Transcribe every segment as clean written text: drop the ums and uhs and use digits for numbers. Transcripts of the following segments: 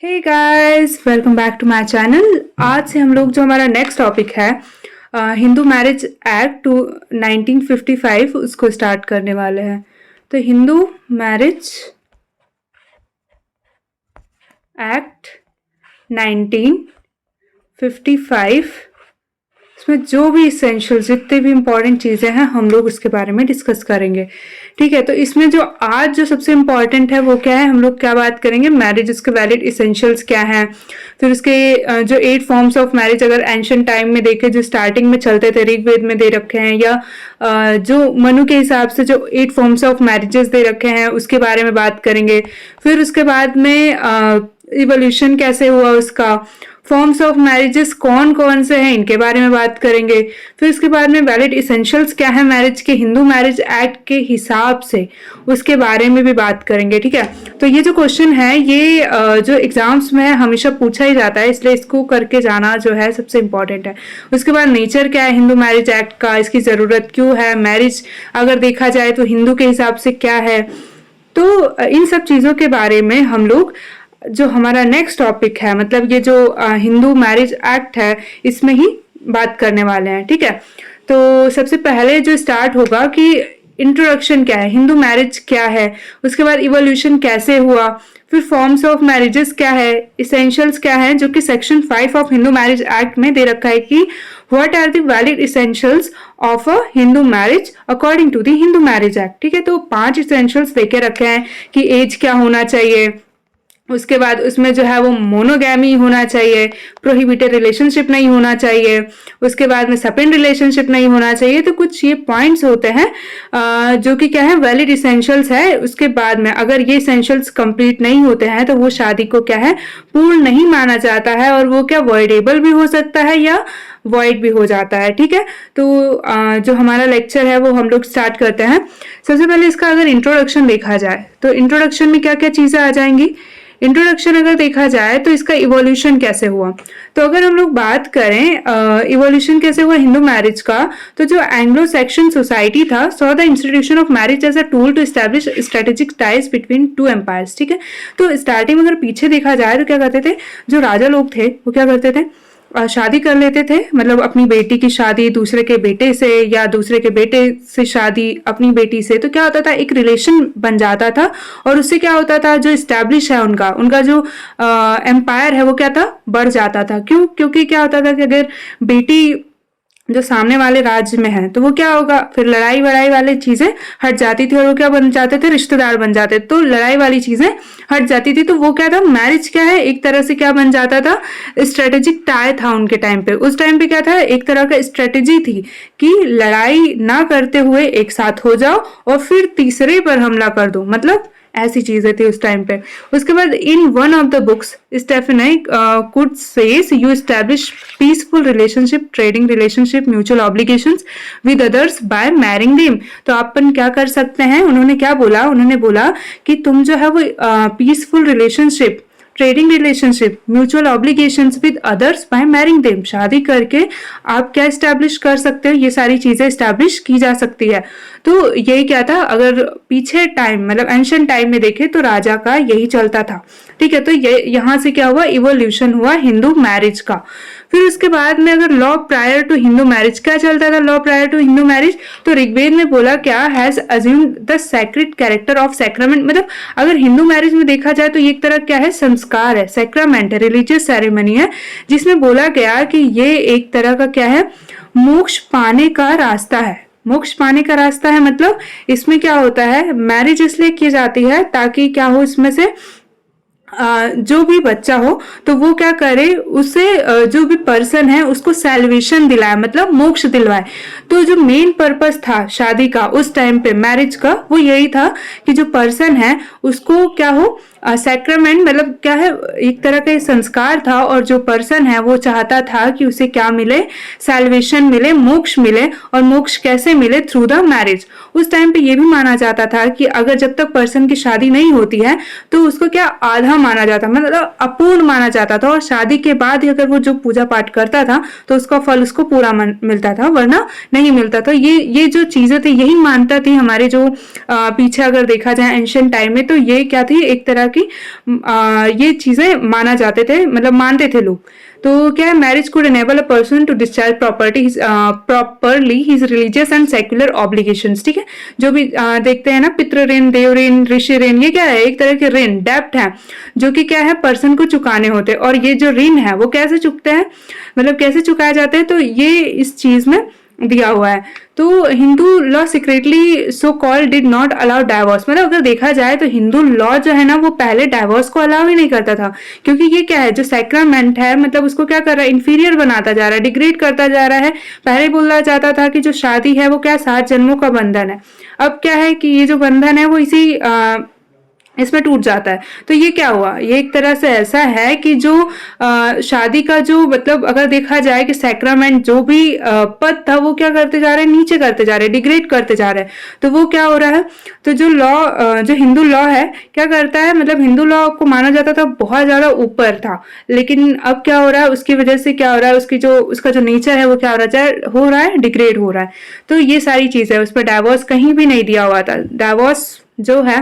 Hey guys, welcome back to my channel. आज से हम लोग जो हमारा नेक्स्ट टॉपिक है हिंदू मैरिज एक्ट टू 1955 उसको स्टार्ट करने वाले हैं। तो हिंदू मैरिज एक्ट 1955, इसमें जो भी इसेंशियल जितने भी इम्पोर्टेंट चीज़ें हैं हम लोग उसके बारे में डिस्कस करेंगे। ठीक है, तो इसमें जो आज जो सबसे इम्पॉर्टेंट है वो क्या है, हम लोग क्या बात करेंगे, मैरिज, उसके वैलिड इसेंशियल्स क्या हैं, फिर उसके जो 8 फॉर्म्स ऑफ मैरिज अगर एंशिएंट टाइम में देखें जो स्टार्टिंग में चलते थे ऋग्वेद में दे रखे हैं, या जो मनु के हिसाब से जो 8 फॉर्म्स ऑफ मैरिजेस दे रखे हैं उसके बारे में बात करेंगे। फिर उसके बाद में इवोल्यूशन कैसे हुआ उसका, फॉर्म्स ऑफ मैरिजेस कौन कौन से हैं इनके बारे में बात करेंगे। फिर उसके बाद में वैलिड इसेंशियल्स क्या है मैरिज के हिंदू मैरिज एक्ट के हिसाब से, उसके बारे में भी बात करेंगे। ठीक है, तो ये जो क्वेश्चन है ये जो एग्जाम्स में हमेशा पूछा ही जाता है, इसलिए इसको करके जाना जो है सबसे इम्पोर्टेंट है। उसके बाद नेचर क्या है हिंदू मैरिज एक्ट का, इसकी ज़रूरत क्यों है, मैरिज अगर देखा जाए तो हिंदू के हिसाब से क्या है। तो इन सब चीज़ों के बारे में हम लोग जो हमारा नेक्स्ट टॉपिक है, मतलब ये जो हिंदू मैरिज एक्ट है इसमें ही बात करने वाले हैं। ठीक है, तो सबसे पहले जो स्टार्ट होगा कि इंट्रोडक्शन क्या है, हिंदू मैरिज क्या है, उसके बाद इवोल्यूशन कैसे हुआ, फिर फॉर्म्स ऑफ मैरिजेस क्या है, इसेंशियल्स क्या है, जो कि section 5 of Hindu Marriage Act में दे रखा है कि what are the valid essentials of a Hindu marriage according to the Hindu Marriage Act. ठीक है, तो 5 इसेंशियल्स देके रखे हैं कि एज क्या होना चाहिए, उसके बाद उसमें जो है वो मोनोगैमी होना चाहिए, प्रोहिबिटेड रिलेशनशिप नहीं होना चाहिए, उसके बाद में सेपरेट रिलेशनशिप नहीं होना चाहिए। तो कुछ ये पॉइंट्स होते हैं जो कि क्या है वैलिड इसेंशियल्स है। उसके बाद में अगर ये इसेंशियल्स कंप्लीट नहीं होते हैं तो वो शादी को क्या है पूर्ण नहीं माना जाता है, और वो क्या वॉइडेबल भी हो सकता है या वॉइड भी हो जाता है। ठीक है, तो जो हमारा लेक्चर है वो हम लोग स्टार्ट करते हैं। सबसे पहले इसका अगर इंट्रोडक्शन देखा जाए तो इंट्रोडक्शन में क्या क्या चीज़ें आ जाएंगी। इंट्रोडक्शन अगर देखा जाए तो इसका इवोल्यूशन कैसे हुआ, तो अगर हम लोग बात करें इवोल्यूशन कैसे हुआ हिंदू मैरिज का, तो जो एंग्लो सेक्शन सोसाइटी था saw the institution of marriage as a tool to establish strategic ties between two empires. ठीक है, तो स्टार्टिंग में अगर पीछे देखा जाए तो क्या करते थे, जो राजा लोग थे वो क्या करते थे, शादी कर लेते थे, मतलब अपनी बेटी की शादी दूसरे के बेटे से या दूसरे के बेटे से शादी अपनी बेटी से, तो क्या होता था एक रिलेशन बन जाता था, और उससे क्या होता था जो इस्टेब्लिश है उनका जो एम्पायर है वो क्या था बढ़ जाता था। क्यों, क्योंकि क्या होता था कि अगर बेटी जो सामने वाले राज्य में है तो वो क्या होगा, फिर लड़ाई वड़ाई वाली चीजें हट जाती थी और वो क्या बन जाते थे, रिश्तेदार बन जाते, तो लड़ाई वाली चीजें हट जाती थी। तो वो क्या था, मैरिज क्या है एक तरह से क्या बन जाता था, स्ट्रेटेजिक टाई था उनके टाइम पे। उस टाइम पे क्या था, एक तरह का स्ट्रेटेजी थी कि लड़ाई ना करते हुए एक साथ हो जाओ और फिर तीसरे पर हमला कर दो, मतलब ऐसी चीजें थी उस टाइम पे। उसके बाद in one of the books Stephanie Coontz says you establish peaceful relationship, trading relationship, mutual obligations with others by marrying them. तो अपन क्या कर सकते हैं, उन्होंने क्या बोला, उन्होंने बोला कि तुम जो है वो peaceful relationship, trading relationship, mutual obligations with others by marrying them, शादी करके आप क्या स्टैब्लिश कर सकते हो, ये सारी चीजें स्टैब्लिश की जा सकती है। तो यही क्या था, अगर पीछे टाइम मतलब एंशिएंट टाइम में देखें तो राजा का यही चलता था। ठीक है, तो ये यहाँ से क्या हुआ, इवोल्यूशन हुआ हिंदू मैरिज का। फिर उसके बाद में अगर law prior to Hindu marriage क्या चलता था, law prior to Hindu marriage, तो ऋग्वेद में बोला क्या, has assumed the sacred character of sacrament. मतलब अगर हिंदू मैरिज में देखा जाए तो ये एक तरह क्या है, संस्कार है, सैक्रामेंट है, रिलीजियस सेरेमनी है, जिसमें बोला गया कि ये एक तरह का क्या है, मोक्ष पाने का रास्ता है। मोक्ष पाने का रास्ता है मतलब इसमें क्या होता है, मैरिज इसलिए की जाती है ताकि क्या हो, इसमें से जो भी बच्चा हो तो वो क्या करे, उसे जो भी पर्सन है उसको सैल्वेशन दिलाए, मतलब मोक्ष दिलवाए। तो जो मेन पर्पस था शादी का उस टाइम पे, मैरिज का, वो यही था कि जो पर्सन है उसको क्या हो, सैक्रामेंट मतलब क्या है, एक तरह का संस्कार था, और जो पर्सन है वो चाहता था कि उसे क्या मिले, सैल्वेशन मिले, मोक्ष मिले। और मोक्ष कैसे मिले, थ्रू द मैरिज। उस टाइम पे ये भी माना जाता था कि अगर जब तक पर्सन की शादी नहीं होती है तो उसको क्या आधा माना जाता, मतलब अपूर्ण माना जाता था, और शादी के बाद ही अगर वो जो पूजा पाठ करता था तो उसका फल उसको पूरा मिलता था, वरना नहीं मिलता था। ये जो चीजें थी यही मानता थी हमारे जो पीछे अगर देखा जाए एंशियंट टाइम में, तो ये क्या थी, एक तरह की ये चीजें माना जाते थे, मतलब मानते थे लोग। तो क्या है, marriage could enable a person to discharge properly his religious and secular obligations. ठीक है, जो भी देखते हैं ना, पितृ ऋण, देव ऋण, ऋषि ऋण, ये क्या है, एक तरह के ऋण, डेप्ट है, जो कि क्या है पर्सन को चुकाने होते हैं। और ये जो ऋण है वो कैसे चुकते हैं, मतलब कैसे चुकाया जाता है, तो ये इस चीज में दिया हुआ है। तो Hindu law secretly so called did not allow divorce, मतलब अगर देखा जाए तो हिंदू लॉ जो है ना वो पहले डाइवोर्स को अलाउ ही नहीं करता था, क्योंकि ये क्या है, जो सैक्रामेंट है, मतलब उसको क्या कर रहा है, इंफीरियर बनाता जा रहा है, डिग्रेड करता जा रहा है। पहले बोला जाता था कि जो शादी है वो क्या 7 जन्मों का बंधन है, अब क्या है कि ये जो बंधन है वो इसी इसमें टूट जाता है। तो ये क्या हुआ, ये एक तरह से ऐसा है कि जो शादी का जो मतलब अगर देखा जाए कि सैक्रामेंट जो भी पद था वो क्या करते जा रहे हैं, नीचे करते जा रहे हैं, डिग्रेड करते जा रहे हैं। तो वो क्या हो रहा है, तो जो लॉ जो हिंदू लॉ है क्या करता है, मतलब हिंदू लॉ को माना जाता था बहुत ज्यादा ऊपर था, लेकिन अब क्या हो रहा है, उसकी वजह से क्या हो रहा है, उसका जो नेचर है वो क्या हो रहा है, डिग्रेड हो रहा है। तो ये सारी चीज है, उस पर डाइवोर्स कहीं भी नहीं दिया हुआ था। डाइवोर्स जो है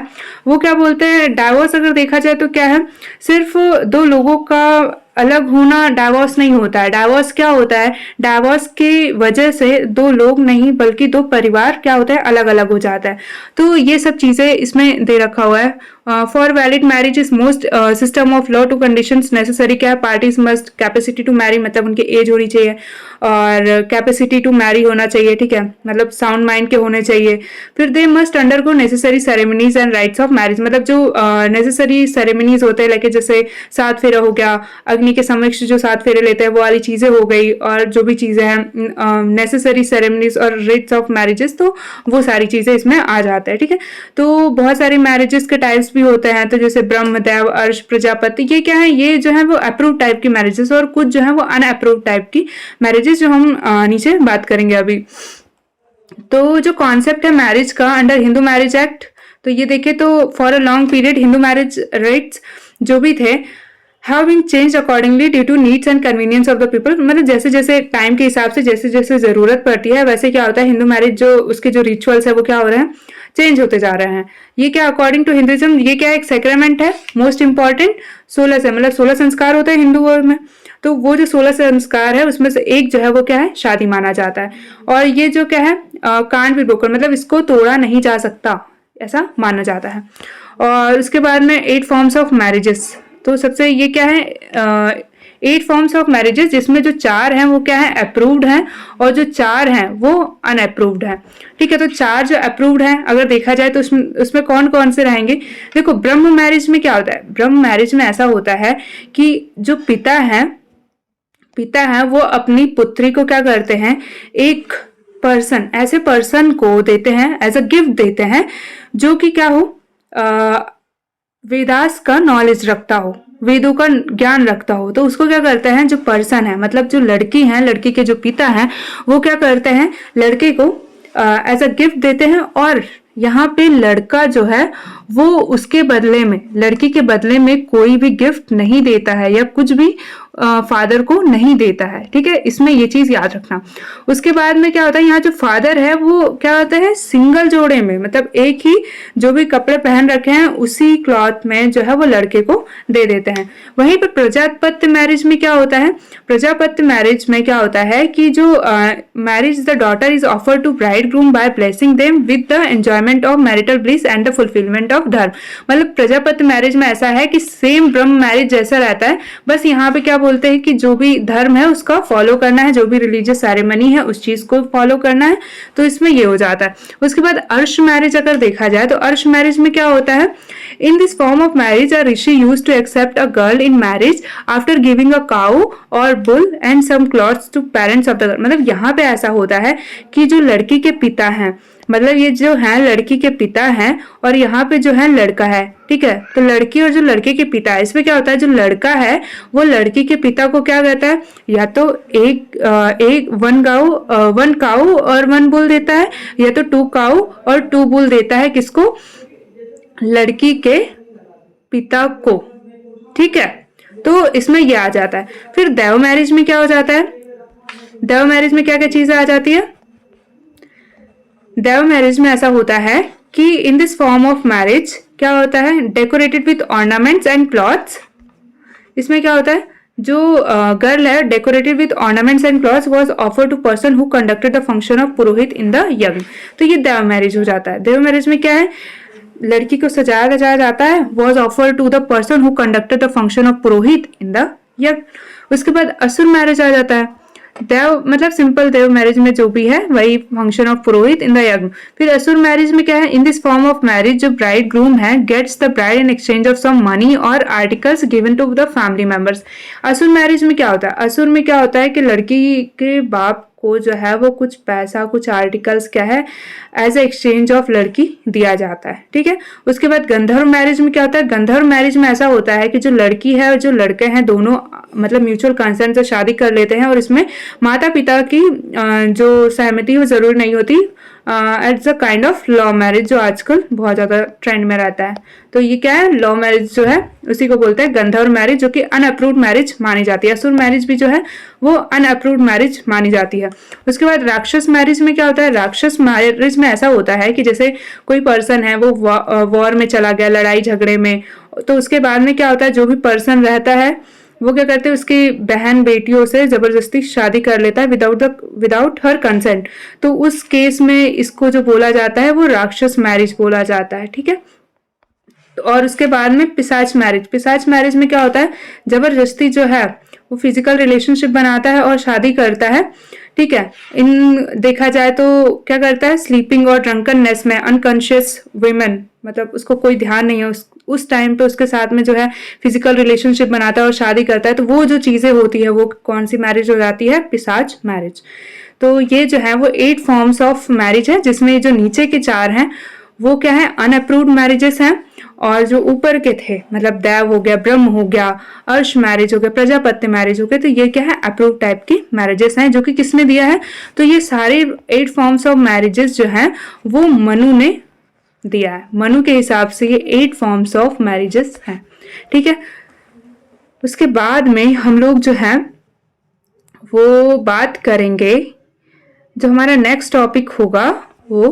वो क्या बोलते हैं, डाइवोर्स अगर देखा जाए तो क्या है, सिर्फ 2 लोगों का अलग होना डाइवोर्स नहीं होता है। डाइवोर्स क्या होता है, डाइवोर्स की वजह से 2 लोग नहीं बल्कि 2 परिवार क्या होता है, अलग अलग हो जाता है। तो ये सब चीजें इसमें दे रखा हुआ है। For valid marriage is most system of law two conditions necessary, क्या है, parties must capacity to marry, मतलब उनकी एज होनी चाहिए और कैपेसिटी टू मैरी होना चाहिए, ठीक है, मतलब साउंड माइंड के होने चाहिए। फिर they must undergo necessary ceremonies and rights of marriage, मतलब जो नेसेसरी सेरेमनीज होते हैं, लाइक जैसे 7 फेरा हो गया, अग्नि के समक्ष जो 7 फेरे लेते हैं वो वाली चीजें हो गई, और जो भी चीजें हैं नेसेसरी सेरेमनीज और रिट्स ऑफ मैरिजेस, तो वो सारी चीजें इसमें आ जाता है। ठीक है, तो बहुत सारी मैरिजेस के टाइप्स भी होते हैं, तो जैसे ब्रह्म, देव, अर्श, प्रजापति, ये क्या है, ये जो है वो अप्रूव टाइप की मैरिजेस, और कुछ जो है वो अनअप्रूव टाइप की मैरिजेस, जो हम नीचे बात करेंगे अभी। तो जो कॉन्सेप्ट है मैरिज का अंडर हिंदू मैरिज एक्ट, तो ये देखें तो for a long period Hindu marriage rights जो भी थे have been changed accordingly due to needs and convenience of the people, मतलब जैसे जैसे टाइम के हिसाब से जैसे जैसे जरूरत पड़ती है वैसे क्या होता है, हिंदू मैरिज जो उसके जो रिचुअल्स है वो क्या हो रहे हैं, चेंज होते जा रहे हैं। ये क्या अकॉर्डिंग टू हिंदुइज्म, ये क्या एक सेक्रेमेंट है, मोस्ट इंपॉर्टेंट 16 से, मतलब 16 संस्कार होते हैं हिंदुओं में, तो वो जो 16 संस्कार है उसमें से एक जो है वो क्या है, शादी माना जाता है। और ये जो क्या है कांट बी ब्रोकन, मतलब इसको तोड़ा नहीं जा सकता, ऐसा माना जाता है। और उसके बाद में 8 फॉर्म्स ऑफ मैरिजेस, तो सबसे ये क्या है 8 फॉर्म्स ऑफ मैरिजेस, जिसमें जो 4 हैं वो क्या है, अप्रूव्ड हैं, और जो 4 हैं वो अनअप्रूव्ड हैं। ठीक है, तो 4 जो अप्रूव्ड हैं अगर देखा जाए तो उसमें कौन कौन से रहेंगे। देखो ब्रह्म मैरिज में क्या होता है, ब्रह्म मैरिज में ऐसा होता है कि जो पिता है वो अपनी पुत्री को क्या करते हैं, एक पर्सन, ऐसे पर्सन को देते हैं, एज अ गिफ्ट देते हैं, जो कि क्या हो, वेदास का नॉलेज रखता हो, वेदों का ज्ञान रखता हो। तो उसको क्या करते हैं, जो पर्सन है, मतलब जो लड़की है, लड़की के जो पिता हैं वो क्या करते हैं, लड़के को एज अ गिफ्ट देते हैं। और यहाँ पे लड़का जो है वो उसके बदले में, लड़की के बदले में कोई भी गिफ्ट नहीं देता है, या कुछ भी फादर को नहीं देता है। ठीक है, इसमें ये चीज याद रखना। उसके बाद में क्या होता है, यहाँ जो फादर है वो क्या होता है, सिंगल जोड़े में, मतलब एक ही जो भी कपड़े पहन रखे हैं उसी क्लॉथ में जो है वो लड़के को दे देते हैं। वहीं पर प्रजापत्य मैरिज में क्या होता है, प्रजापत्य मैरिज में क्या होता है कि जो marriage the daughter is offer to bride groom by blessing them with the enjoyment of marital bliss and the fulfilment of dharma. मतलब प्रजापत्य मैरिज में ऐसा है कि सेम ब्रह्म मैरिज जैसा रहता है, बस यहाँ पे क्या बोलते हैं कि जो भी धर्म है उसका फॉलो करना है, जो भी रिलीजियस सेरेमनी है उस चीज को फॉलो करना है, तो इसमें ये हो जाता है। उसके बाद अर्श मैरिज अगर देखा जाए तो अर्श मैरिज में क्या होता है, in this form of marriage a rishi used to accept a girl in marriage after giving a cow और bull and some clothes to parents of the girl. मतलब यहाँ पे ऐसा होता है कि जो लड़की के पिता हैं, मतलब ये जो है लड़की के पिता हैं और यहाँ पे जो है लड़का है, ठीक है, तो लड़की और जो लड़के के पिता है, इसमें क्या होता है, जो लड़का है वो लड़की के पिता को क्या कहता है, या तो एक 1 काऊ और 1 बुल देता है, या तो 2 काऊ और 2 बुल देता है, किसको, लड़की के पिता को। ठीक है, तो इसमें ये आ जाता है। फिर दैव मैरिज में क्या हो जाता है, दैव मैरिज में क्या क्या चीजें आ जाती है। दैव मैरिज में ऐसा होता है कि in this form of marriage क्या होता है, decorated with ornaments and clothes. इसमें क्या होता है, जो गर्ल है decorated with ornaments and clothes was offered to person who conducted the function of purohit in the yajna. तो ये देव मैरिज हो जाता है। देव मैरिज में क्या है, लड़की को सजाया गजाया जाता है, was offered to the person who conducted the function of purohit in the yajna. उसके बाद असुर मैरिज आ जाता है। देव मतलब सिंपल देव मैरिज में जो भी है वही function of purohit in the yagya. फिर असुर मैरिज में क्या है, in this form of marriage जो ब्राइड ग्रूम है gets the bride in exchange of some money और articles given to the family members. Asura marriage में क्या होता है, असुर में क्या होता है कि लड़की के बाप को जो है वो कुछ पैसा कुछ आर्टिकल्स क्या है एज ए एक्सचेंज ऑफ लड़की दिया जाता है। ठीक है, उसके बाद गंधर्व मैरिज में क्या होता है, गंधर्व मैरिज में ऐसा होता है कि जो लड़की है और जो लड़के हैं दोनों मतलब म्यूचुअल कंसेंट से शादी कर लेते हैं और इसमें माता पिता की जो सहमति वो जरूर नहीं होती। It's a kind of law marriage जो आजकल बहुत ज्यादा ट्रेंड में रहता है। तो ये क्या है, लॉ मैरिज जो है उसी को बोलते हैं गंधर्व मैरिज, जो कि अनअप्रूव्ड मैरिज मानी जाती है। असुर मैरिज भी जो है वो अनअप्रूव्ड मैरिज मानी जाती है। उसके बाद राक्षस मैरिज में क्या होता है, राक्षस मैरिज में ऐसा होता है कि जैसे कोई पर्सन है वो वॉर में चला गया, लड़ाई झगड़े में, तो उसके बाद में क्या होता है, जो भी पर्सन रहता है वो क्या करते हैं, उसकी बहन बेटियों से जबरदस्ती शादी कर लेता है विदाउट हर कंसेंट। तो उस केस में इसको जो बोला जाता है वो राक्षस मैरिज बोला जाता है। ठीक है, और उसके बाद में पिशाच मैरिज। पिशाच मैरिज में क्या होता है, जबरदस्ती जो है वो फिजिकल रिलेशनशिप बनाता है और शादी करता है। ठीक है, इन देखा जाए तो क्या करता है, स्लीपिंग और ड्रंकननेस में अनकॉन्शियस वुमेन, मतलब उसको कोई ध्यान नहीं है उस टाइम पे उसके साथ में जो है फिजिकल रिलेशनशिप बनाता है और शादी करता है। तो वो जो चीजें होती है वो कौन सी मैरिज हो जाती है, पिशाच मैरिज। तो ये जो है वो 8 फॉर्म्स ऑफ मैरिज है, जिसमें जो नीचे के 4 हैं वो क्या है, अनअप्रूव्ड मैरिजेस हैं, और जो ऊपर के थे मतलब देव हो गया, ब्रह्म हो गया, अर्श मैरिज हो गया, प्रजापत्य मैरिज हो गया, तो ये क्या है, अप्रूव टाइप की मैरिजेस हैं, जो कि किसने दिया है, तो ये सारे 8 फॉर्म्स ऑफ मैरिजेस जो हैं वो मनु ने दिया है। मनु के हिसाब से ये 8 फॉर्म्स ऑफ मैरिजेस हैं। ठीक है, उसके बाद में हम लोग जो है वो बात करेंगे, जो हमारा नेक्स्ट टॉपिक होगा वो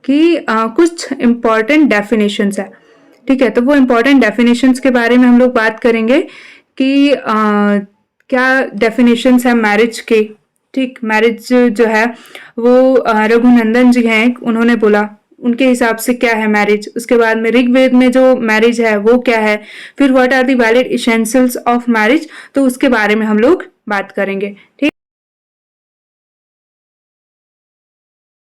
कि कुछ इंपॉर्टेंट डेफिनेशंस है। ठीक है, तो वो इंपॉर्टेंट डेफिनेशंस के बारे में हम लोग बात करेंगे कि क्या डेफिनेशंस है मैरिज के। ठीक, मैरिज जो है वो रघुनंदन जी हैं, उन्होंने बोला उनके हिसाब से क्या है मैरिज। उसके बाद में ऋग्वेद में जो मैरिज है वो क्या है, फिर what are the valid essentials of marriage, तो उसके बारे में हम लोग बात करेंगे। ठीक।